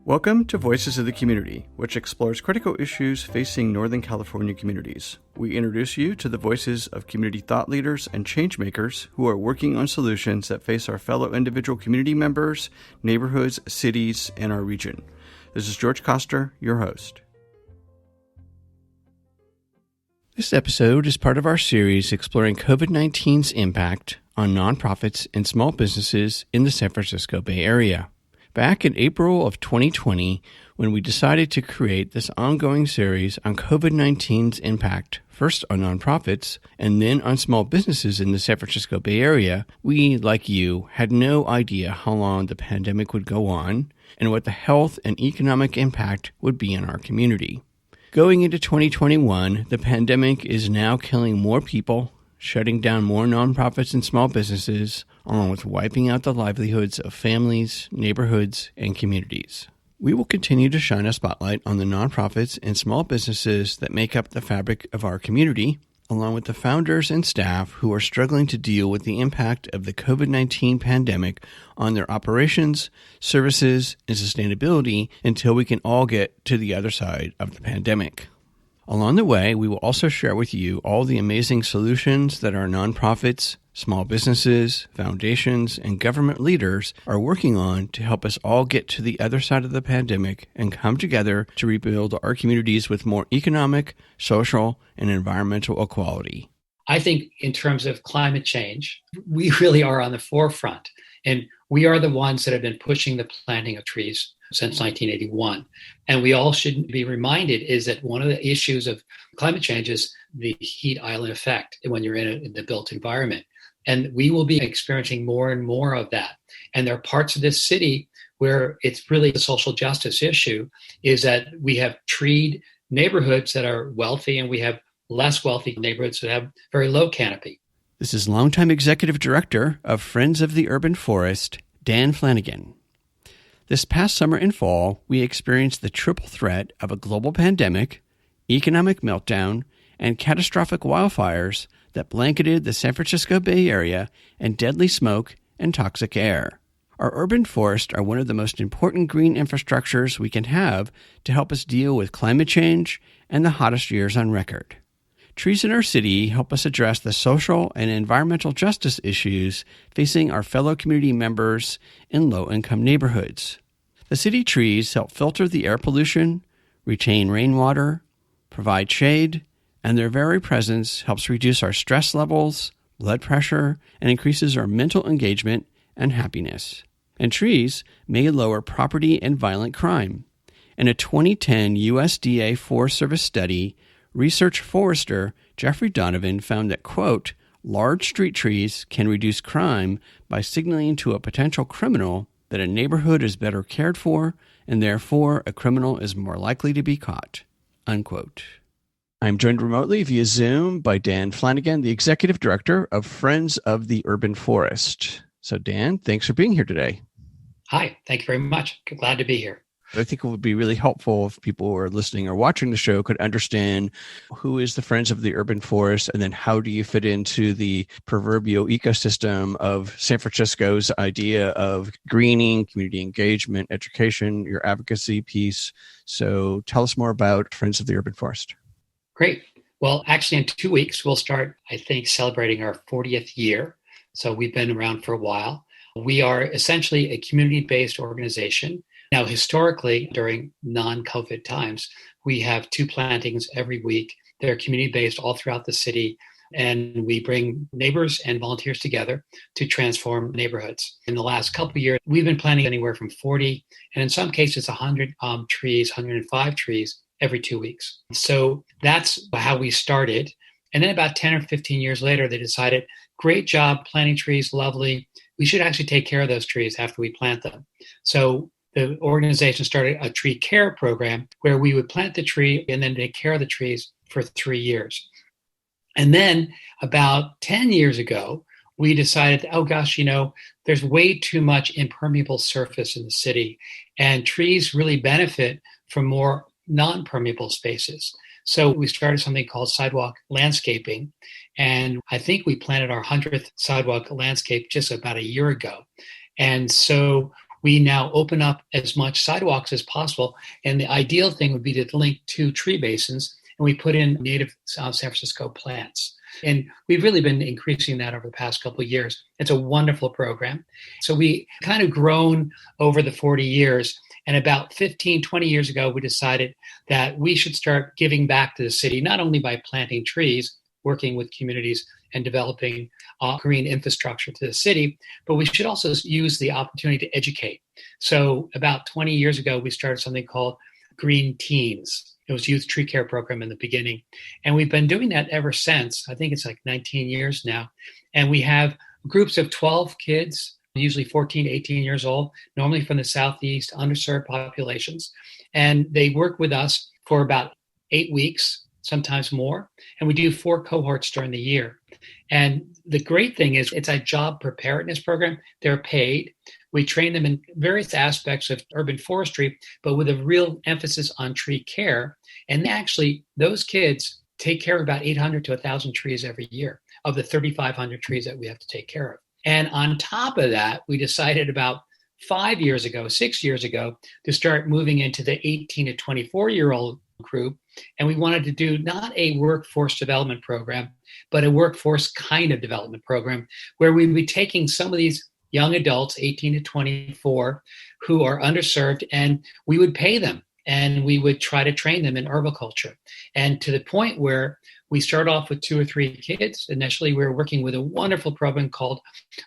Welcome to Voices of the Community, which explores critical issues facing Northern California communities. We introduce you to the voices of community thought leaders and change makers who are working on solutions that face our fellow individual community members, neighborhoods, cities, and our region. This is George Koster, your host. This episode is part of our series exploring COVID-19's impact on nonprofits and small businesses in the San Francisco Bay Area. Back in April of 2020, when we decided to create this ongoing series on COVID-19's impact, first on nonprofits and then on small businesses in the San Francisco Bay Area, we, like you, had no idea how long the pandemic would go on and what the health and economic impact would be on our community. Going into 2021, the pandemic is now killing more people, shutting down more nonprofits and small businesses, along with wiping out the livelihoods of families, neighborhoods, and communities. We will continue to shine a spotlight on the nonprofits and small businesses that make up the fabric of our community, along with the founders and staff who are struggling to deal with the impact of the COVID-19 pandemic on their operations, services, and sustainability until we can all get to the other side of the pandemic. Along the way, we will also share with you all the amazing solutions that our nonprofits, small businesses, foundations, and government leaders are working on to help us all get to the other side of the pandemic and come together to rebuild our communities with more economic, social, and environmental equality. I think in terms of climate change, we really are on the forefront, and we are the ones that have been pushing the planting of trees since 1981. And we all should be reminded is that one of the issues of climate change is the heat island effect when you're in the built environment. And we will be experiencing more and more of that. And there are parts of this city where it's really a social justice issue, is that we have treed neighborhoods that are wealthy and we have less wealthy neighborhoods that have very low canopy. This is longtime Executive Director of Friends of the Urban Forest, Dan Flanagan. This past summer and fall, we experienced the triple threat of a global pandemic, economic meltdown, and catastrophic wildfires that blanketed the San Francisco Bay Area and deadly smoke and toxic air. Our urban forests are one of the most important green infrastructures we can have to help us deal with climate change and the hottest years on record. Trees in our city help us address the social and environmental justice issues facing our fellow community members in low-income neighborhoods. The city trees help filter the air pollution, retain rainwater, provide shade, and their very presence helps reduce our stress levels, blood pressure, and increases our mental engagement and happiness. And trees may lower property and violent crime. In a 2010 USDA Forest Service Study, research forester Geoffrey Donovan found that, quote, large street trees can reduce crime by signaling to a potential criminal that a neighborhood is better cared for and therefore a criminal is more likely to be caught, unquote. I'm joined remotely via Zoom by Dan Flanagan, the Executive Director of Friends of the Urban Forest. So Dan, thanks for being here today. Hi, thank you very much. Glad to be here. I think it would be really helpful if people who are listening or watching the show could understand who is the Friends of the Urban Forest, and then how do you fit into the proverbial ecosystem of San Francisco's idea of greening, community engagement, education, your advocacy piece. So tell us more about Friends of the Urban Forest. Great. Well, actually in 2 weeks, we'll start, I think, celebrating our 40th year. So we've been around for a while. We are essentially a community-based organization. Now, historically, during non-COVID times, we have 2 plantings every week. They're community-based all throughout the city, and we bring neighbors and volunteers together to transform neighborhoods. In the last couple of years, we've been planting anywhere from 40, and in some cases, 100 trees, 105 trees every 2 weeks. So that's how we started. And then about 10 or 15 years later, they decided, great job planting trees, lovely. We should actually take care of those trees after we plant them. So the organization started a tree care program where we would plant the tree and then take care of the trees for 3 years. And then about 10 years ago, we decided, oh gosh, there's way too much impermeable surface in the city, and trees really benefit from more non-permeable spaces. So we started something called Sidewalk Landscaping, and I think we planted our 100th sidewalk landscape just about a year ago. And so we now open up as much sidewalks as possible. And the ideal thing would be to link two tree basins, and we put in native San Francisco plants. And we've really been increasing that over the past couple of years. It's a wonderful program. So we kind of grown over the 40 years. And about 15, 20 years ago, we decided that we should start giving back to the city, not only by planting trees, working with communities and developing green infrastructure to the city, but we should also use the opportunity to educate. So about 20 years ago, we started something called Green Teens. It was youth tree care program in the beginning. And we've been doing that ever since. I think it's like 19 years now. And we have groups of 12 kids, usually 14, 18 years old, normally from the Southeast, underserved populations. And they work with us for about 8 weeks, sometimes more. And we do 4 cohorts during the year. And the great thing is it's a job preparedness program. They're paid. We train them in various aspects of urban forestry, but with a real emphasis on tree care. And actually, those kids take care of about 800 to 1,000 trees every year of the 3,500 trees that we have to take care of. And on top of that, we decided about 6 years ago, to start moving into the 18 to 24-year-old group. And we wanted to do not a workforce development program, but a workforce kind of development program where we'd be taking some of these young adults, 18 to 24, who are underserved, and we would pay them and we would try to train them in arboriculture. And to the point where we start off with 2 or 3 kids. Initially, we were working with a wonderful program called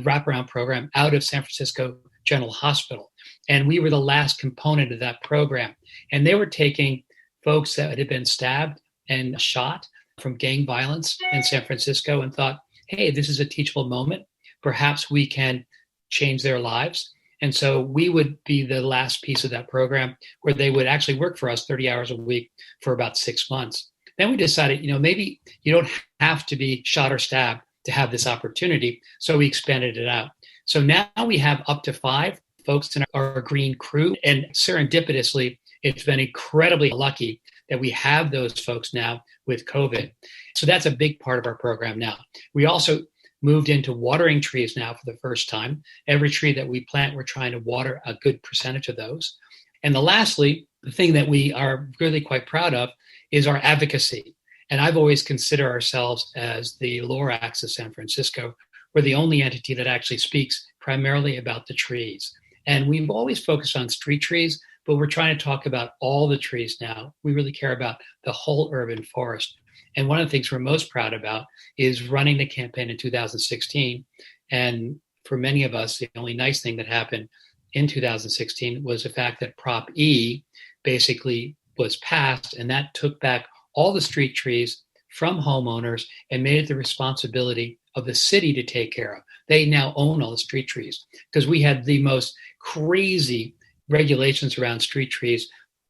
Wraparound Program out of San Francisco General Hospital. And we were the last component of that program. And they were taking folks that had been stabbed and shot from gang violence in San Francisco and thought, hey, this is a teachable moment. Perhaps we can change their lives. And so we would be the last piece of that program where they would actually work for us 30 hours a week for about 6 months. Then we decided, maybe you don't have to be shot or stabbed to have this opportunity. So we expanded it out. So now we have up to 5 folks in our green crew. And serendipitously, it's been incredibly lucky that we have those folks now with COVID. So that's a big part of our program now. We also moved into watering trees now for the first time. Every tree that we plant, we're trying to water a good percentage of those. And lastly, the thing that we are really quite proud of is our advocacy. And I've always considered ourselves as the Lorax of San Francisco. We're the only entity that actually speaks primarily about the trees. And we've always focused on street trees, but we're trying to talk about all the trees now. We really care about the whole urban forest. And one of the things we're most proud about is running the campaign in 2016. And for many of us, the only nice thing that happened in 2016 was the fact that Prop E basically was passed, and that took back all the street trees from homeowners and made it the responsibility of the city to take care of. They now own all the street trees because we had the most crazy regulations around street trees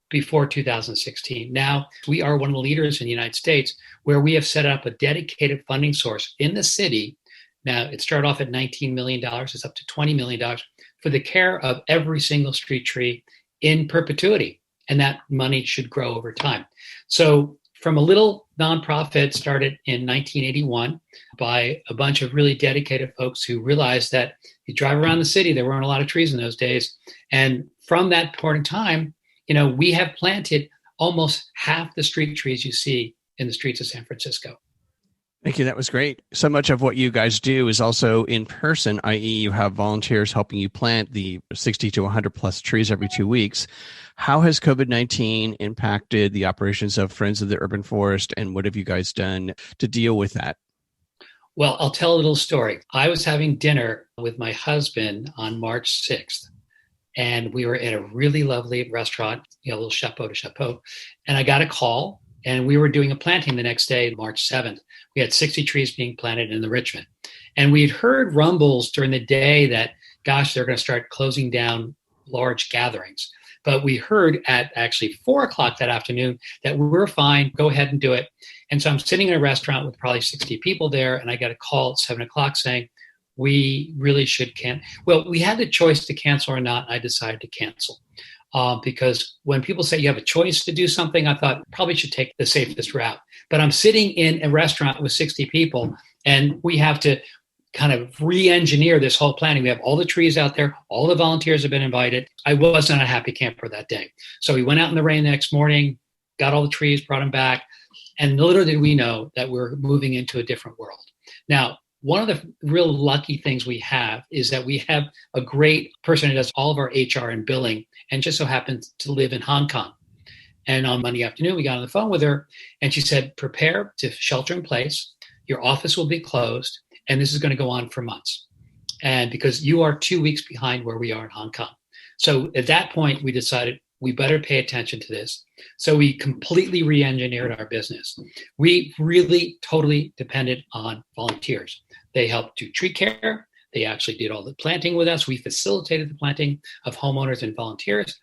before 2016. Now we are one of the leaders in the United States where we have set up a dedicated funding source in the city. Now it started off at $19 million. It's up to $20 million for the care of every single street tree in perpetuity. And that money should grow over time. So from a little nonprofit started in 1981 by a bunch of really dedicated folks who realized that you drive around the city, there weren't a lot of trees in those days. And from that point in time, we have planted almost half the street trees you see in the streets of San Francisco. Thank you. That was great. So much of what you guys do is also in person, i.e. you have volunteers helping you plant the 60 to 100 plus trees every 2 weeks. How has COVID-19 impacted the operations of Friends of the Urban Forest, and what have you guys done to deal with that? Well, I'll tell a little story. I was having dinner with my husband on March 6th, and we were at a really lovely restaurant, a little chapeau to chapeau, and I got a call. And we were doing a planting the next day, March 7th. We had 60 trees being planted in the Richmond. And we'd heard rumbles during the day that, they're going to start closing down large gatherings. But we heard at actually 4 o'clock that afternoon that we're fine, go ahead and do it. And so I'm sitting in a restaurant with probably 60 people there, and I got a call at 7 o'clock saying, we really should cancel. Well, we had the choice to cancel or not. I decided to cancel. Because when people say you have a choice to do something, I thought probably should take the safest route. But I'm sitting in a restaurant with 60 people, and we have to kind of re-engineer this whole planning. We have all the trees out there. All the volunteers have been invited. I wasn't a happy camper that day. So we went out in the rain the next morning, got all the trees, brought them back. And little did we know that we're moving into a different world. Now, one of the real lucky things we have is that we have a great person who does all of our HR and billing and just so happens to live in Hong Kong. And on Monday afternoon, we got on the phone with her and she said, prepare to shelter in place. Your office will be closed and this is going to go on for months. And because you are 2 weeks behind where we are in Hong Kong. So at that point, we decided we better pay attention to this. So we completely re-engineered our business. We really totally depended on volunteers. They helped do tree care. They actually did all the planting with us. We facilitated the planting of homeowners and volunteers.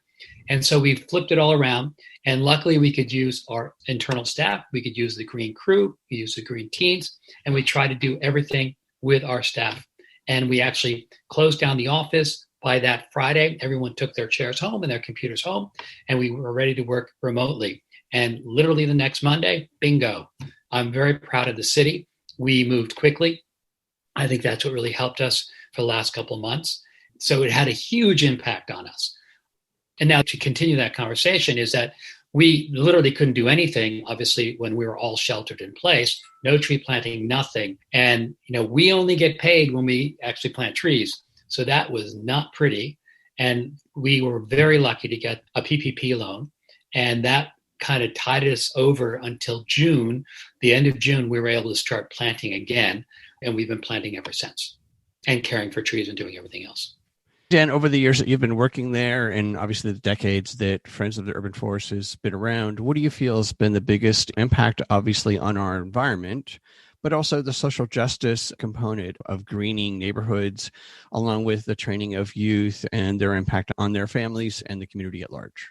And so we flipped it all around. And luckily we could use our internal staff. We could use the green crew. We use the green teams. And we try to do everything with our staff. And we actually closed down the office. By that Friday, everyone took their chairs home and their computers home, and we were ready to work remotely. And literally the next Monday, bingo. I'm very proud of the city. We moved quickly. I think that's what really helped us for the last couple of months. So it had a huge impact on us. And now to continue that conversation is that we literally couldn't do anything, obviously, when we were all sheltered in place, no tree planting, nothing. And, we only get paid when we actually plant trees. So that was not pretty. And we were very lucky to get a PPP loan. And that kind of tied us over until June. The end of June, we were able to start planting again. And we've been planting ever since and caring for trees and doing everything else. Dan, over the years that you've been working there and obviously the decades that Friends of the Urban Forest has been around, what do you feel has been the biggest impact, obviously, on our environment, but also the social justice component of greening neighborhoods, along with the training of youth and their impact on their families and the community at large?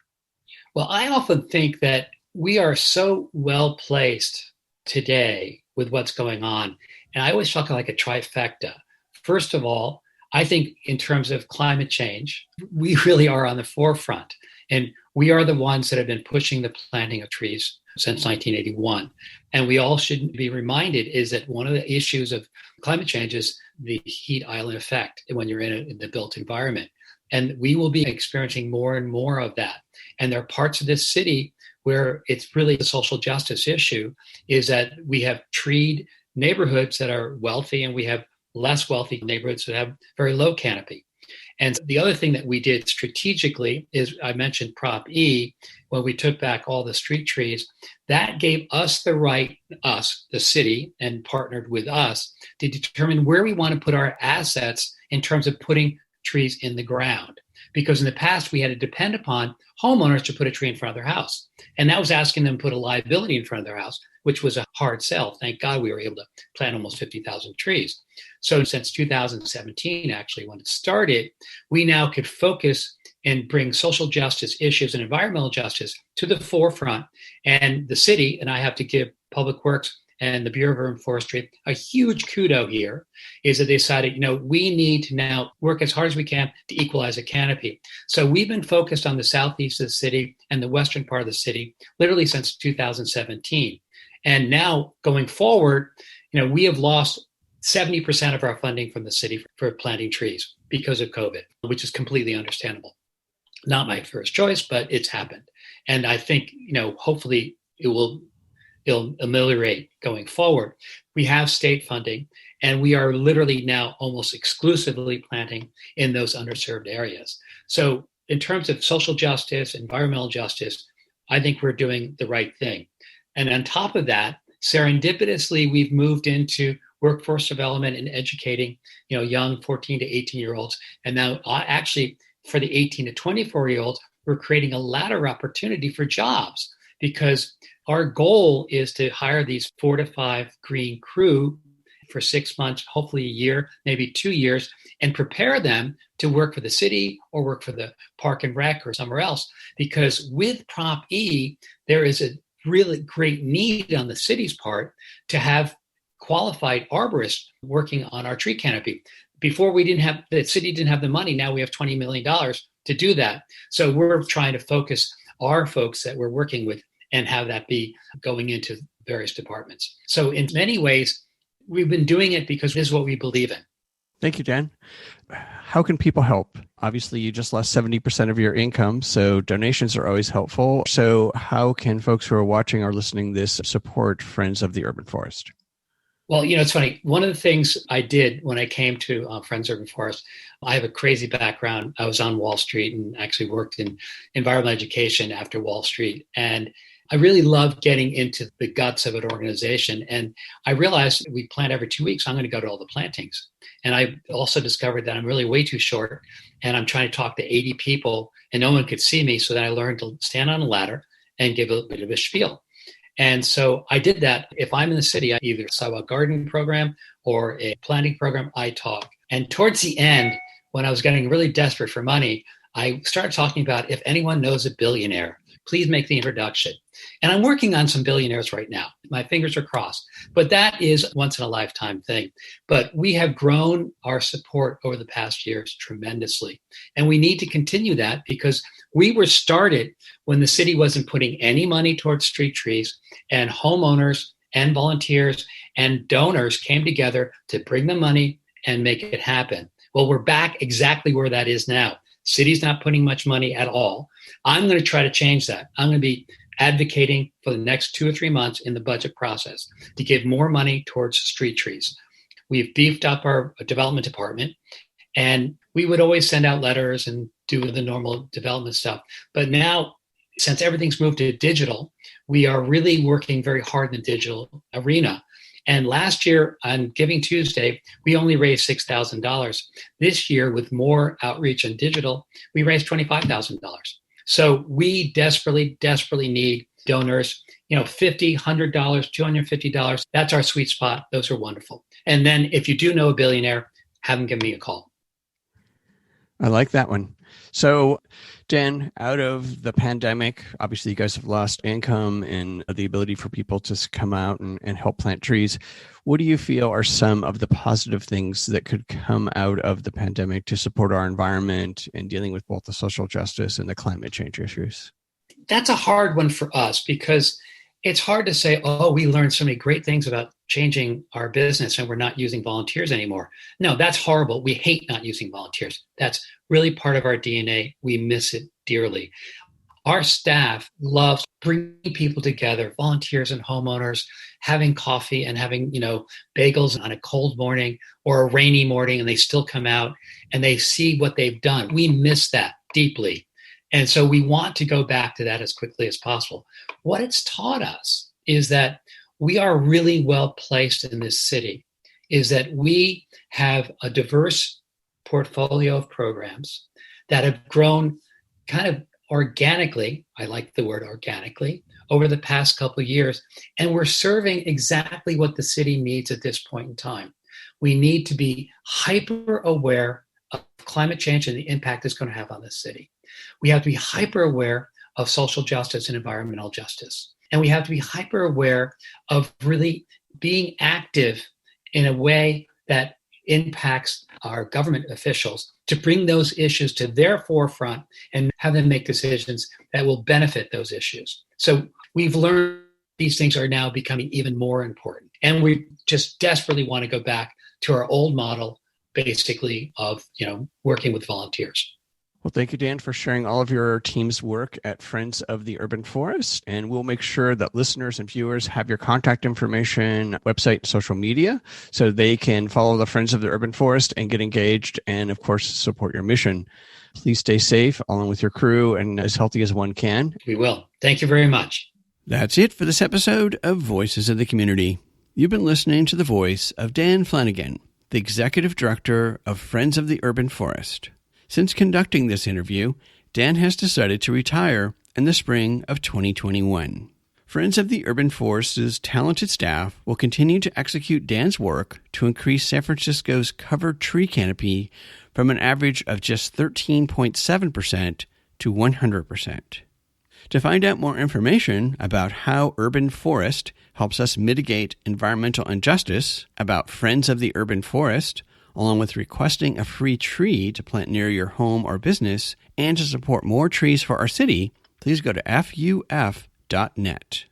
Well, I often think that we are so well placed today with what's going on. And I always talk like a trifecta. First of all, I think in terms of climate change, we really are on the forefront. And we are the ones that have been pushing the planting of trees since 1981. And we all should be reminded is that one of the issues of climate change is the heat island effect when you're in the built environment. And we will be experiencing more and more of that. And there are parts of this city where it's really a social justice issue, is that we have treed neighborhoods that are wealthy and we have less wealthy neighborhoods that have very low canopy. And the other thing that we did strategically is I mentioned Prop E, when we took back all the street trees, that gave us the right, us, the city, and partnered with us to determine where we want to put our assets in terms of putting trees in the ground. Because in the past, we had to depend upon homeowners to put a tree in front of their house. And that was asking them to put a liability in front of their house, which was a hard sell. Thank God we were able to plant almost 50,000 trees. So since 2017, actually, when it started, we now could focus and bring social justice issues and environmental justice to the forefront. And the city, and I have to give Public Works and the Bureau of Urban Forestry a huge kudo here, is that they decided, we need to now work as hard as we can to equalize a canopy. So we've been focused on the southeast of the city and the western part of the city, literally since 2017. And now going forward, we have lost 70% of our funding from the city for planting trees because of COVID, which is completely understandable. Not my first choice, but it's happened. And I think, hopefully it'll ameliorate going forward. We have state funding, and we are literally now almost exclusively planting in those underserved areas. So in terms of social justice, environmental justice, I think we're doing the right thing. And on top of that, serendipitously, we've moved into workforce development and educating, young 14 to 18-year-olds. And now actually for the 18 to 24-year-olds, we're creating a ladder opportunity for jobs, because our goal is to hire these 4 to 5 green crew for 6 months, hopefully a year, maybe 2 years, and prepare them to work for the city or work for the park and rec or somewhere else. Because with Prop E, there is a really great need on the city's part to have qualified arborists working on our tree canopy. Before the city didn't have the money. Now we have $20 million to do that. So we're trying to focus our folks that we're working with and have that be going into various departments. So in many ways, we've been doing it because this is what we believe in. Thank you, Dan. How can people help? Obviously, you just lost 70% of your income, so donations are always helpful. So how can folks who are watching or listening this support Friends of the Urban Forest? Well, it's funny. One of the things I did when I came to Friends Urban Forest, I have a crazy background. I was on Wall Street and actually worked in environmental education after Wall Street. And I really love getting into the guts of an organization. And I realized we plant every 2 weeks. I'm going to go to all the plantings. And I also discovered that I'm really way too short. And I'm trying to talk to 80 people and no one could see me. So then I learned to stand on a ladder and give a bit of a spiel. And so I did that. If I'm in the city, I either sidewalk gardening program or a planting program, I talk. And towards the end, when I was getting really desperate for money, I started talking about if anyone knows a billionaire, please make the introduction. And I'm working on some billionaires right now. My fingers are crossed. But that is once in a lifetime thing. But we have grown our support over the past years tremendously. And we need to continue that because we were started when the city wasn't putting any money towards street trees, and homeowners and volunteers and donors came together to bring the money and make it happen. Well, we're back exactly where that is now. City's not putting much money at all. I'm going to try to change that. I'm going to be advocating for the next 2 or 3 months in the budget process to give more money towards street trees. We've beefed up our development department, and we would always send out letters and do the normal development stuff. But now, since everything's moved to digital, we are really working very hard in the digital arena. And last year on Giving Tuesday, we only raised $6,000. This year, with more outreach and digital, we raised $25,000. So we desperately, desperately need donors. $50, $100, $250. That's our sweet spot. Those are wonderful. And then if you do know a billionaire, have them give me a call. I like that one. So, Dan, out of the pandemic, obviously you guys have lost income and the ability for people to come out and help plant trees. What do you feel are some of the positive things that could come out of the pandemic to support our environment and dealing with both the social justice and the climate change issues? That's a hard one for us because it's hard to say, oh, we learned so many great things about changing our business and we're not using volunteers anymore. No, that's horrible. We hate not using volunteers. That's really part of our DNA. We miss it dearly. Our staff loves bringing people together, volunteers and homeowners, having coffee and having, bagels on a cold morning or a rainy morning, and they still come out and they see what they've done. We miss that deeply. And so we want to go back to that as quickly as possible. What it's taught us is that we are really well placed in this city, is that we have a diverse portfolio of programs that have grown kind of organically, I like the word organically, over the past couple of years. And we're serving exactly what the city needs at this point in time. We need to be hyper aware of climate change and the impact it's going to have on the city. We have to be hyper aware of social justice and environmental justice. And we have to be hyper aware of really being active in a way that impacts our government officials to bring those issues to their forefront and have them make decisions that will benefit those issues. So we've learned these things are now becoming even more important. And we just desperately want to go back to our old model, basically, of working with volunteers. Well, thank you, Dan, for sharing all of your team's work at Friends of the Urban Forest. And we'll make sure that listeners and viewers have your contact information, website, social media, so they can follow the Friends of the Urban Forest and get engaged and, of course, support your mission. Please stay safe along with your crew and as healthy as one can. We will. Thank you very much. That's it for this episode of Voices of the Community. You've been listening to the voice of Dan Flanagan, the Executive Director of Friends of the Urban Forest. Since conducting this interview, Dan has decided to retire in the spring of 2021. Friends of the Urban Forest's talented staff will continue to execute Dan's work to increase San Francisco's covered tree canopy from an average of just 13.7% to 100%. To find out more information about how Urban Forest helps us mitigate environmental injustice, about Friends of the Urban Forest, along with requesting a free tree to plant near your home or business, and to support more trees for our city, please go to fuf.net.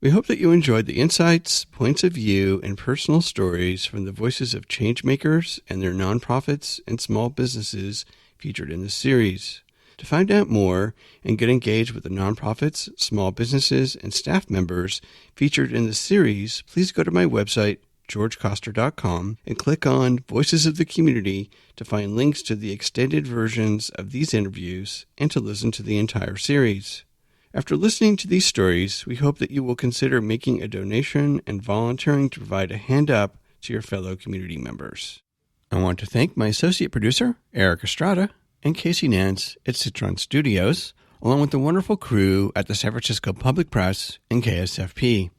We hope that you enjoyed the insights, points of view, and personal stories from the voices of changemakers and their nonprofits and small businesses featured in this series. To find out more and get engaged with the nonprofits, small businesses, and staff members featured in the series, please go to my website, georgecoster.com, and click on Voices of the Community to find links to the extended versions of these interviews and to listen to the entire series. After listening to these stories, we hope that you will consider making a donation and volunteering to provide a hand up to your fellow community members. I want to thank my associate producer, Eric Estrada, and Casey Nance at Citron Studios, along with the wonderful crew at the San Francisco Public Press and KSFP.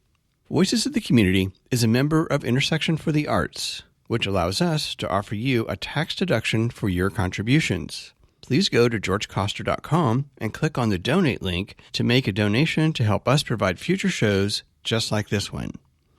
Voices of the Community is a member of Intersection for the Arts, which allows us to offer you a tax deduction for your contributions. Please go to georgecoster.com and click on the donate link to make a donation to help us provide future shows just like this one.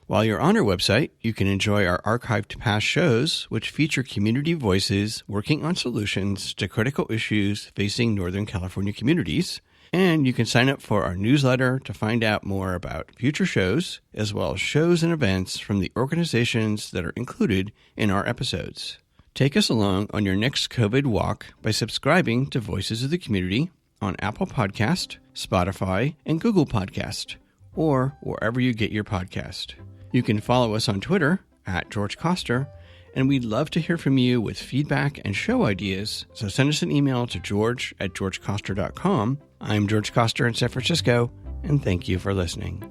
While you're on our website, you can enjoy our archived past shows, which feature community voices working on solutions to critical issues facing Northern California communities. And you can sign up for our newsletter to find out more about future shows, as well as shows and events from the organizations that are included in our episodes. Take us along on your next COVID walk by subscribing to Voices of the Community on Apple Podcast, Spotify, and Google Podcast, or wherever you get your podcast. You can follow us on Twitter at George Coster, and we'd love to hear from you with feedback and show ideas, so send us an email to george@georgecoster.com. I'm George Coster in San Francisco, and thank you for listening.